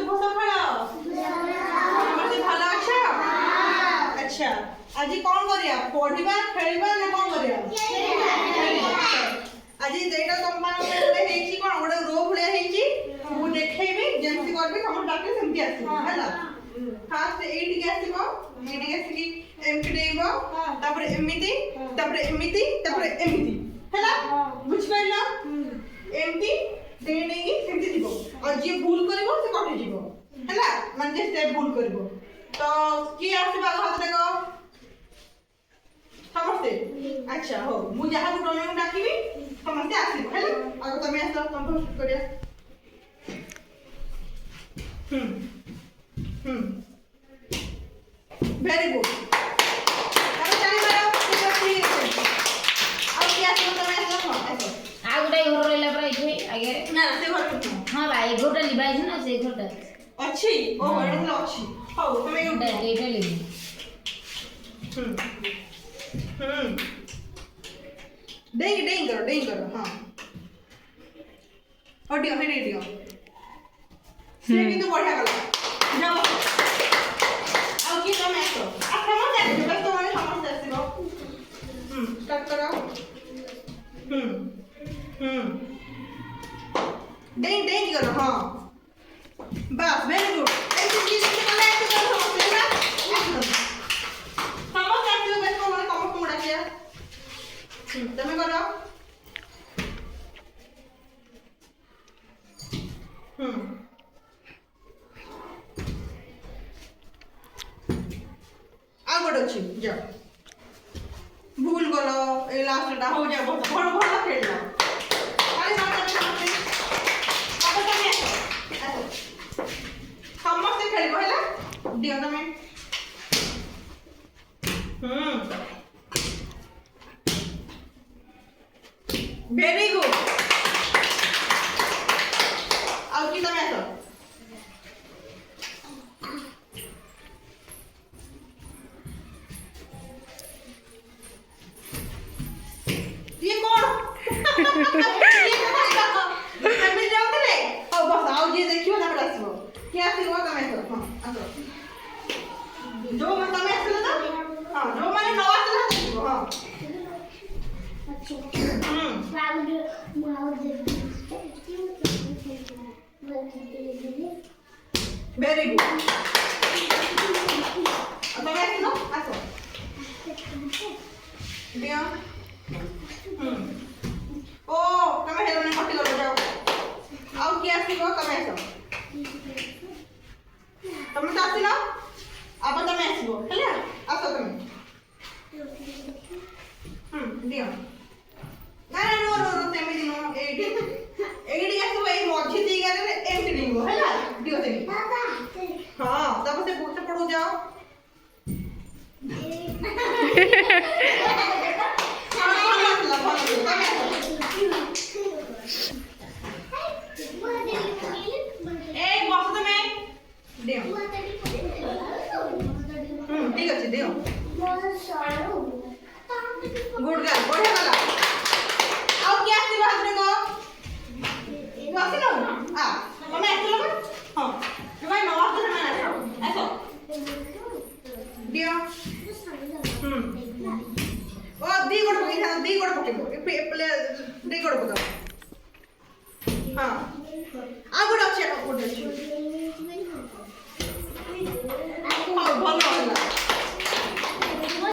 शुभ सकाळ समझे भला अच्छा अच्छा आज कौन करिया पढ़िबा खेलिबा ना कौन करिया आज एटा तुम मान गोटे हेची कोन गोटे रो भलिया हेची मु देखेबी जेमति करबी हम डाके सेमति आसी हैला फास्ट एटी के आसीबो एटी के आसी एमटी देबो तापर एमिति तापर एमिति तापर एमिति हैला बुझ पाइलो एमति दे नेगी सेमति दिबो और जे भूल करबो से कटि जिवो हैला मान जे स्टेप भूल करबो तो की आसीबा हाथ देखो समझते अच्छा हो मु जहाँ को टोने डाकिबी समझते आसीबो हैला आगो तमे आसो तुम करिया वेरी गुड तमे चली मारो ठीक है अब क्या आसो तमे आसो आसो आ गोटे घर रहला पर एठे आगे ना से घर को हां भाई घरटा लिबाइछ ना से घरटा अच्छी ओ एटा अच्छी हो तमे एटा लिबी डेंग करो हाँ ऑडियो है रेडियो से किंतु बढ़िया गला जाओ अब की तुम आसो अच्छा मत आसो बस तो माने समझ आसीबो स्टार्ट करो डेंग करो हाँ बस वेरी गुड ऐसे चीज से करना है तो समझते ना समझ आसीबो बस तो माने कम कम डाकिया तमे करो आ गोटे अच्छी जाओ भूल गलो ए लास्टटा हो जा बहुत भल भल खेलला अरे माता समझते अब तमे आसो समझते खेलिबो हैला दियो तमे वेरी गुड अब की तमे आसो ये कौन तमे जाउतले ओ बस आओ जे देखियो ना आसीबो के आसीबो तमे आसो हां आसो जो मन तमे आसलो ना हां जो माने न आसलो आसीबो हां वेरी गुड अब तमे आसलो आसो दिया ओ तमे हेरोने कटि गलो जाओ आउ की आसीबो तमे आसो तमे तो आसिलो अब तमे आसीबो हैला आसो तमे दिया ना ना नो नो नो तेमे दिनो एडी आसीबो ए मझी दी गारे एमटी दिनो हैला दियो तेमे हां तब से बुक से पढ़ो जाओ ए बस तमे दियो ठीक अछि दियो गुड गर्ल बढ़िया